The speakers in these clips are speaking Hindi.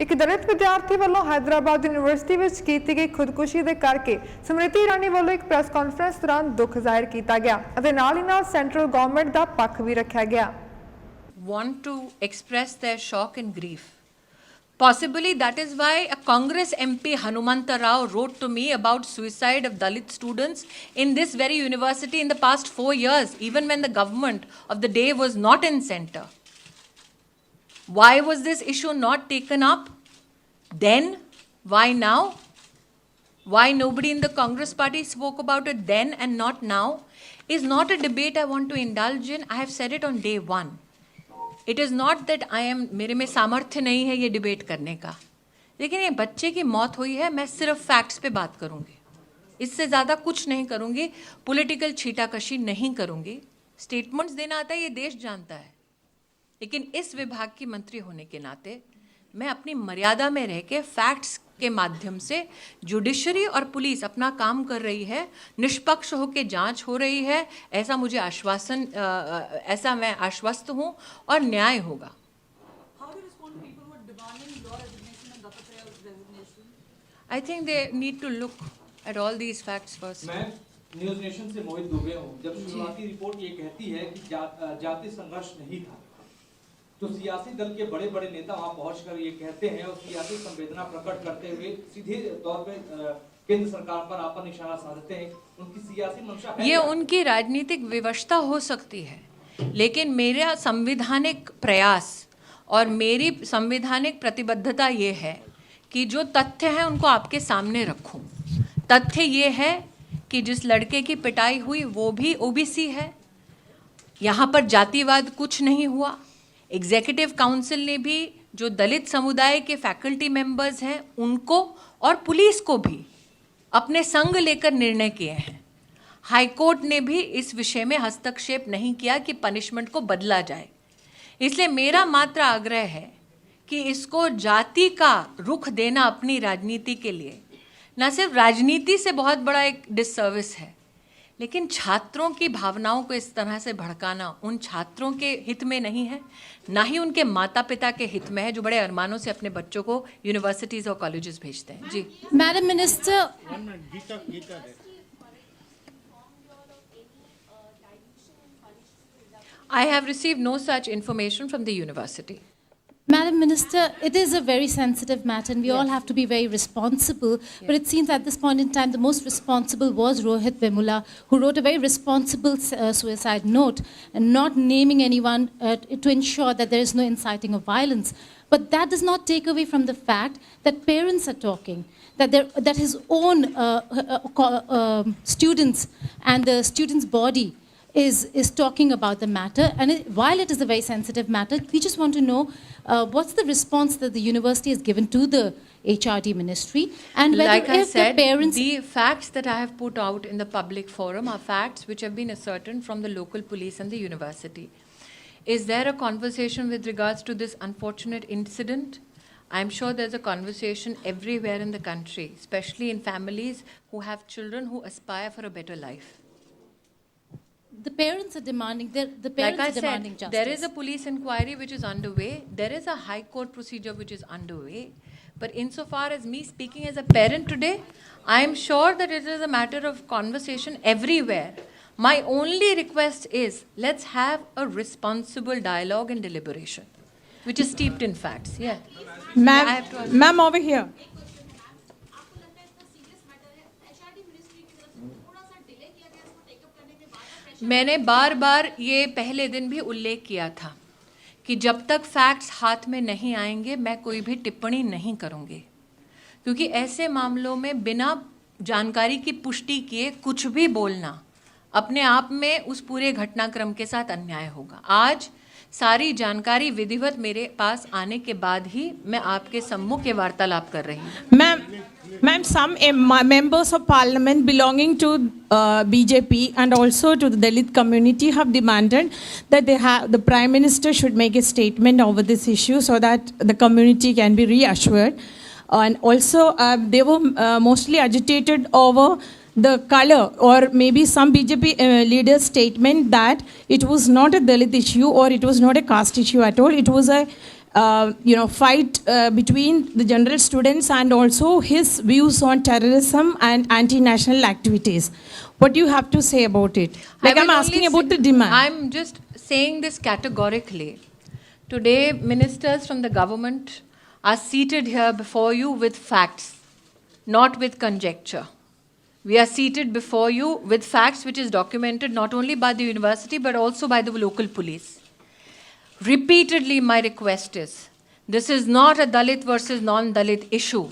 ਇੱਕ ਦਲਿਤ ਵਿਦਿਆਰਥੀ ਵੱਲੋਂ हैदराबाद यूनिवर्सिटी ਵਿੱਚ ਕੀਤੀ ਗਈ ਖੁਦਕੁਸ਼ੀ ਦੇ ਕਰਕੇ ਸਮ੍ਰਿਤੀ ਇਰਾਨੀ ਵੱਲੋਂ ਇੱਕ ਪ੍ਰੈਸ ਕਾਨਫਰੰਸ ਦੌਰਾਨ ਦੁੱਖ ਜ਼ਾਹਿਰ ਕੀਤਾ ਗਿਆ ਅਤੇ ਨਾਲ ਹੀ ਨਾਲ ਸੈਂਟਰਲ ਗਵਰਨਮੈਂਟ ਦਾ ਪੱਖ ਵੀ ਰੱਖਿਆ ਗਿਆ। Want to express their shock and grief. Possibly that is why a Congress MP Hanumanta Rao wrote to me about suicide of Dalit students in this very university in the past 4 years, even when the government of the day was not in center. Why was this issue not taken up then? Why now? Why nobody in the Congress party spoke about it then and not now is not a debate I want to indulge in. I have said it on day one. It is not that I am, मेरे में सामर्थ्य नहीं है ये डिबेट करने का, लेकिन ये बच्चे की मौत हुई है, मैं सिर्फ फैक्ट्स पे बात करूँगी, इससे ज़्यादा कुछ नहीं करूँगी, पॉलिटिकल छीटाकशी नहीं करूँगी। स्टेटमेंट्स देना आता है ये देश जानता है, लेकिन इस विभाग की मंत्री होने के नाते मैं अपनी मर्यादा में रह के फैक्ट्स के माध्यम से जुडिशरी और पुलिस अपना काम कर रही है, निष्पक्ष होकर जांच हो रही है, ऐसा मुझे आश्वासन ऐसा मैं आश्वस्त हूं और न्याय होगा। I think they need to look at all these facts first. मैं न्यूज़ नेशन से मोहित दुबे हूं। जब शुरुआती रिपोर्ट ये कहती है कि जाति संघर्ष नहीं था, तो सियासी दल के बड़े बड़े नेता वहां पहुंचकर ये कहते हैं और सियासी संवेदना प्रकट करते हुए सीधे तौर पे केंद्र सरकार पर आपका निशाना साधते हैं। उनकी सियासी मंशा है, ये उनकी राजनीतिक विवशता हो सकती है, लेकिन मेरा संवैधानिक प्रयास और मेरी संवैधानिक प्रतिबद्धता ये है कि जो तथ्य हैं उनको आपके सामने रखूं। तथ्य ये है कि जिस लड़के की पिटाई हुई वो भी ओबीसी है, यहाँ पर जातिवाद कुछ नहीं हुआ। एग्जीक्यूटिव काउंसिल ने भी जो दलित समुदाय के फैकल्टी मेंबर्स हैं उनको और पुलिस को भी अपने संग लेकर निर्णय किए हैं। हाई कोर्ट ने भी इस विषय में हस्तक्षेप नहीं किया कि पनिशमेंट को बदला जाए। इसलिए मेरा मात्र आग्रह है कि इसको जाति का रुख देना अपनी राजनीति के लिए न सिर्फ राजनीति से बहुत बड़ा एक डिससर्विस है, लेकिन छात्रों की भावनाओं को इस तरह से भड़काना उन छात्रों के हित में नहीं है, ना ही उनके माता पिता के हित में है जो बड़े अरमानों से अपने बच्चों को यूनिवर्सिटीज और कॉलेजेस भेजते हैं। जी madam minister, I have received no such information from the university. Madam Minister, it is a very sensitive matter and we all have to be very responsible. But it seems at this point in time, the most responsible was Rohit Vemula, who wrote a very responsible suicide note and not naming anyone to ensure that there is no inciting of violence. But that does not take away from the fact that parents are talking, that his own students and the students' body is talking about the matter. And while it is a very sensitive matter, we just want to know what's the response that the university has given to the HRD ministry, and whether like I said, the parents... The facts that I have put out in the public forum are facts which have been ascertained from the local police and the university. Is there a conversation with regards to this unfortunate incident? I'm sure there's a conversation everywhere in the country, especially in families who have children who aspire for a better life. The parents are demanding, justice. There is a police inquiry which is underway. There is a high court procedure which is underway. But insofar as me speaking as a parent today, I am sure that it is a matter of conversation everywhere. My only request is, let's have a responsible dialogue and deliberation, which is steeped in facts. Yeah. Ma'am, over here. मैंने बार बार ये पहले दिन भी उल्लेख किया था कि जब तक फैक्ट्स हाथ में नहीं आएंगे मैं कोई भी टिप्पणी नहीं करूँगी, क्योंकि ऐसे मामलों में बिना जानकारी की पुष्टि किए कुछ भी बोलना अपने आप में उस पूरे घटनाक्रम के साथ अन्याय होगा। आज सारी जानकारी विधिवत मेरे पास आने के बाद ही मैं आपके सम्मुख ये वार्तालाप कर रही हूँ। Ma'am, some members of parliament belonging to BJP and also to the Dalit community have demanded that the Prime Minister should make a statement over this issue so that the community can be reassured. And also, they were mostly agitated over the color or maybe some BJP leaders' statement that it was not a Dalit issue or it was not a caste issue at all. It was a fight between the general students and also his views on terrorism and anti-national activities. What do you have to say about it? Like, I'm will asking only about the say- demand. I'm just saying this categorically. Today, ministers from the government are seated here before you with facts, not with conjecture. We are seated before you with facts which is documented not only by the university but also by the local police. Repeatedly, my request is, this is not a Dalit versus non-Dalit issue.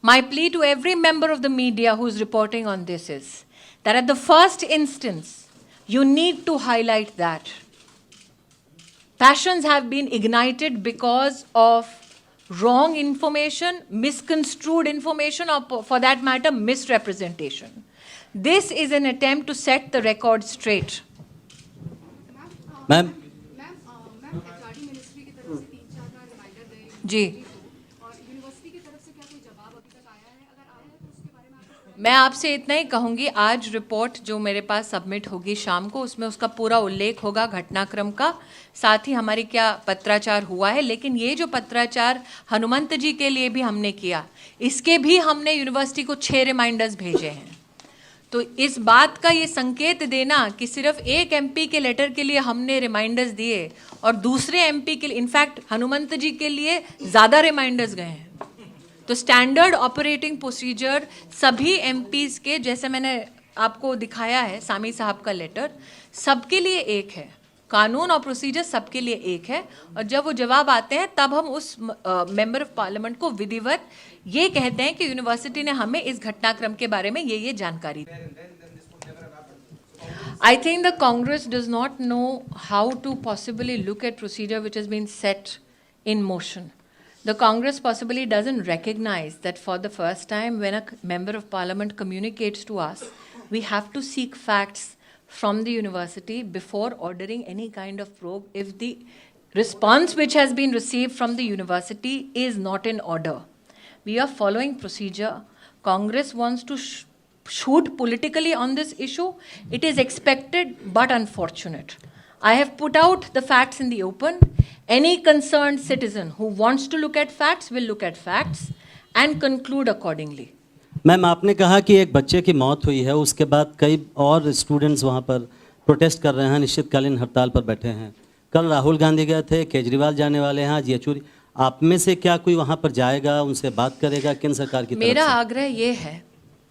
My plea to every member of the media who is reporting on this is that at the first instance, you need to highlight that passions have been ignited because of wrong information, misconstrued information, or for that matter, misrepresentation. This is an attempt to set the record straight. Ma'am HRD ministry की तरफ से 3-4 बार रिमाइंडर गए जी और यूनिवर्सिटी की तरफ से क्या कोई जवाब अभी तक आया है अगर आया है तो उसके बारे में आप मैं आपसे इतना ही कहूंगी, आज रिपोर्ट जो मेरे पास सबमिट होगी शाम को, उसमें उसका पूरा उल्लेख होगा घटनाक्रम का, साथ ही हमारी क्या पत्राचार हुआ है। लेकिन ये जो पत्राचार हनुमंत जी के लिए भी हमने किया, इसके भी हमने यूनिवर्सिटी को 6 रिमाइंडर्स भेजे हैं। तो इस बात का ये संकेत देना कि सिर्फ एक एमपी के लेटर के लिए हमने रिमाइंडर्स दिए और दूसरे एमपी के लिए, इनफैक्ट हनुमंत जी के लिए ज़्यादा रिमाइंडर्स गए हैं। तो स्टैंडर्ड ऑपरेटिंग प्रोसीजर सभी एमपीज़ के, जैसे मैंने आपको दिखाया है सामी साहब का लेटर, सबके लिए एक है। कानून और प्रोसीजर सबके लिए एक है। और जब वो जवाब आते हैं तब हम उस मेंबर ऑफ पार्लियामेंट को विधिवत ये कहते हैं कि यूनिवर्सिटी ने हमें इस घटनाक्रम के बारे में ये जानकारी दी। I think the Congress does not know how to possibly look at procedure which has been set in motion. The Congress possibly doesn't recognize that for the first time when a member of parliament communicates to us, we have to seek facts from the university before ordering any kind of probe if the response which has been received from the university is not in order. We are following procedure. Congress wants to shoot politically on this issue. It is expected but unfortunate. I have put out the facts in the open. Any concerned citizen who wants to look at facts will look at facts and conclude accordingly. Ma'am, आपने कहा कि एक बच्चे की मौत हुई है, उसके बाद कई और स्टूडेंट्स वहाँ पर प्रोटेस्ट कर रहे हैं, निश्चितकालीन हड़ताल पर बैठे हैं। कल राहुल गांधी गए थे, केजरीवाल जाने वाले हैं, आज येचुरी। आप में से क्या कोई वहाँ पर जाएगा, उनसे बात करेगा केंद्र सरकार की तरफ से? मेरा आग्रह ये है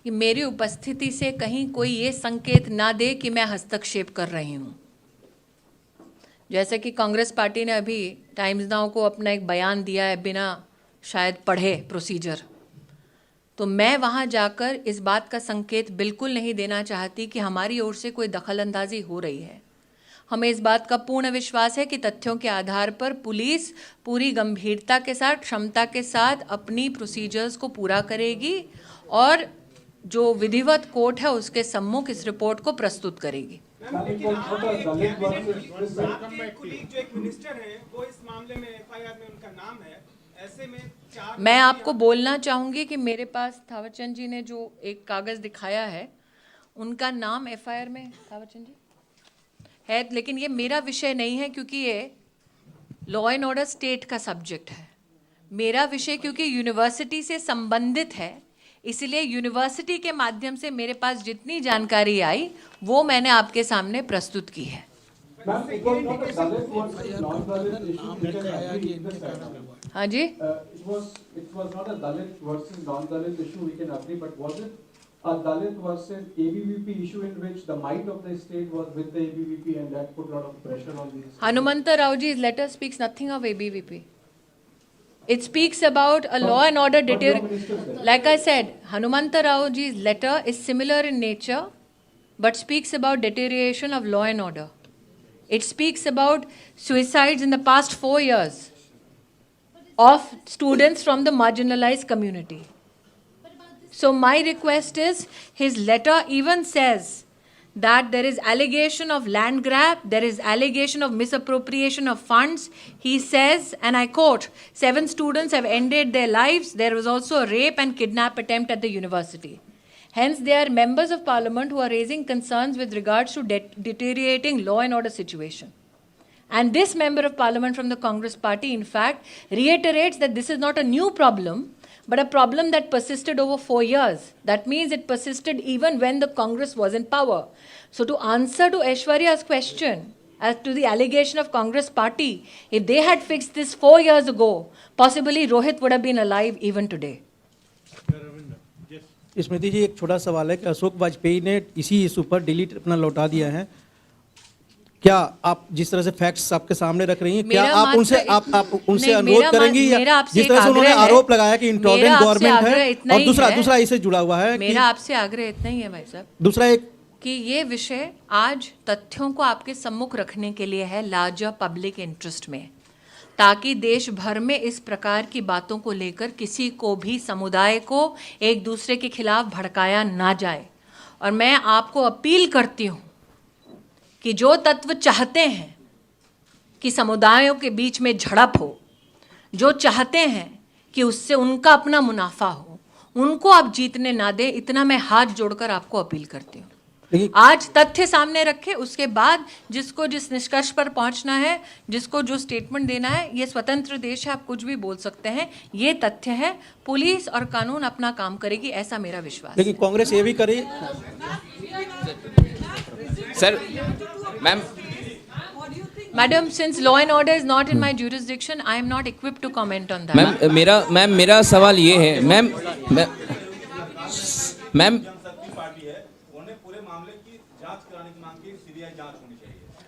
कि मेरी उपस्थिति से कहीं कोई ये संकेत ना दे कि मैं हस्तक्षेप कर रही हूँ। जैसे कि कांग्रेस पार्टी ने अभी टाइम्स नाउ को अपना एक बयान दिया है बिना शायद पढ़े प्रोसीजर, तो मैं वहाँ जाकर इस बात का संकेत बिल्कुल नहीं देना चाहती कि हमारी ओर से कोई दखलंदाजी हो रही है। हमें इस बात का पूर्ण विश्वास है कि तथ्यों के आधार पर पुलिस पूरी गंभीरता के साथ, क्षमता के साथ अपनी प्रोसीजर्स को पूरा करेगी और जो विधिवत कोर्ट है उसके सम्मुख इस रिपोर्ट को प्रस्तुत करेगी। आपके कुलीग जो एक मिनिस्टर हैं वो इस मामले में एफआईआर में उनका नाम है, ऐसे में 4 मैं आपको बोलना चाहूँगी कि मेरे पास थावरचंद जी ने जो एक कागज़ दिखाया है उनका नाम एफआईआर में थावरचंद जी है, लेकिन ये मेरा विषय नहीं है क्योंकि ये लॉ एंड ऑर्डर स्टेट का सब्जेक्ट है। मेरा विषय क्योंकि यूनिवर्सिटी से संबंधित है, इसलिए यूनिवर्सिटी के माध्यम से मेरे पास जितनी जानकारी आई वो मैंने आपके सामने प्रस्तुत की है। हाँ जी, it was not a Dalit versus non-Dalit issue, we can agree, but was it a Dalit versus ABVP issue in which the might of the state was with the ABVP and that put a lot of pressure on these? Hanumanta Raoji's letter speaks nothing of ABVP. It speaks about a law and order deterioration. Like I said, Hanumanta Raoji's letter is similar in nature, but speaks about deterioration of law and order. It speaks about suicides in the past 4 years of students from the marginalized community. So my request is, his letter even says that there is allegation of land grab, there is allegation of misappropriation of funds. He says, and I quote, 7 students have ended their lives. There was also a rape and kidnap attempt at the university. Hence, they are members of parliament who are raising concerns with regards to deteriorating law and order situation. And this member of parliament from the Congress party, in fact, reiterates that this is not a new problem, but a problem that persisted over 4 years. That means it persisted even when the Congress was in power. So to answer to Aishwarya's question as to the allegation of Congress party, if they had fixed this 4 years ago, possibly Rohit would have been alive even today. स्मृति जी, एक छोटा सवाल है कि अशोक वाजपेयी ने इसी इशू पर डिलीट अपना लौटा दिया है। क्या आप जिस तरह से फैक्ट्स आपके सामने रख रही हैं, क्या आप उनसे अनुरोध करेंगी, या जिस तरह से उन्होंने आरोप लगाया कि इंटॉलरेंट गवर्नमेंट है, और दूसरा इससे जुड़ा हुआ है, मेरा आपसे आग्रह इतना ही है भाई साहब, दूसरा एक कि ये विषय आज तथ्यों को आपके सम्मुख रखने के लिए है लार्जर पब्लिक इंटरेस्ट में, ताकि देश भर में इस प्रकार की बातों को लेकर किसी को भी समुदाय को एक दूसरे के खिलाफ भड़काया ना जाए। और मैं आपको अपील करती हूँ कि जो तत्व चाहते हैं कि समुदायों के बीच में झड़प हो, जो चाहते हैं कि उससे उनका अपना मुनाफा हो, उनको आप जीतने ना दें, इतना मैं हाथ जोड़कर आपको अपील करती हूँ। आज तथ्य सामने रखे, उसके बाद जिसको जिस निष्कर्ष पर पहुंचना है, जिसको जो स्टेटमेंट देना है, ये स्वतंत्र देश है, आप कुछ भी बोल सकते हैं, ये तथ्य है। पुलिस और कानून अपना काम करेगी, ऐसा मेरा विश्वास है। लेकिन कांग्रेस ये भी करी। Sir, ma'am, Madam, since law and order is not in my jurisdiction, I am not equipped to comment on that. मेरा सवाल ये है, मैम,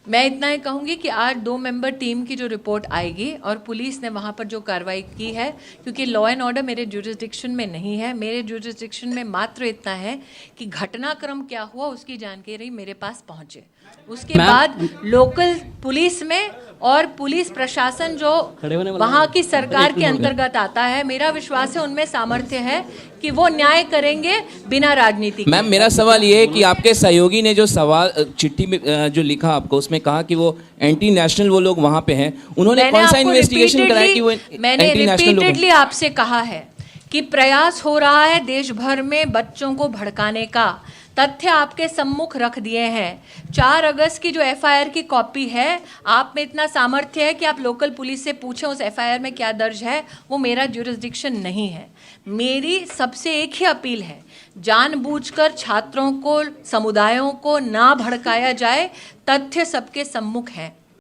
मैं इतना ही कहूँगी कि आज 2 मेंबर टीम की जो रिपोर्ट आएगी और पुलिस ने वहाँ पर जो कार्रवाई की है, क्योंकि लॉ एंड ऑर्डर मेरे जुरिस्डिक्शन में नहीं है, मेरे जुरिस्डिक्शन में मात्र इतना है कि घटनाक्रम क्या हुआ उसकी जानकारी मेरे पास पहुँचे। उसके बाद लोकल पुलिस में और पुलिस प्रशासन जो वहाँ की सरकार के अंतर्गत आता है, मेरा विश्वास है उनमें सामर्थ्य है कि वो न्याय करेंगे बिना राजनीति के। मैम, मेरा सवाल ये है कि आपके सहयोगी ने जो सवाल चिट्ठी में जो लिखा आपको, उसमें कहा कि वो एंटी नेशनल वो लोग वहाँ पे हैं, उन्होंने कौन सा इन्वेस्टिगेशन कराया कि वो एंटी नेशनल लोग हैं? मैंने रिपीटेडली आपसे कहा है कि प्रयास हो रहा है देश भर में बच्चों को भड़काने का। तथ्य आपके सम्मुख रख दिए हैं। 4 अगस्त की जो एफआईआर की कॉपी है, आप में इतना सामर्थ्य है कि आप लोकल पुलिस से पूछें उस एफआईआर में क्या दर्ज है, वो मेरा जुरिस्डिक्शन नहीं है। मेरी सबसे एक ही अपील है, जानबूझकर छात्रों को, समुदायों को ना भड़काया जाए, तथ्य सबके सम्मुख हैं।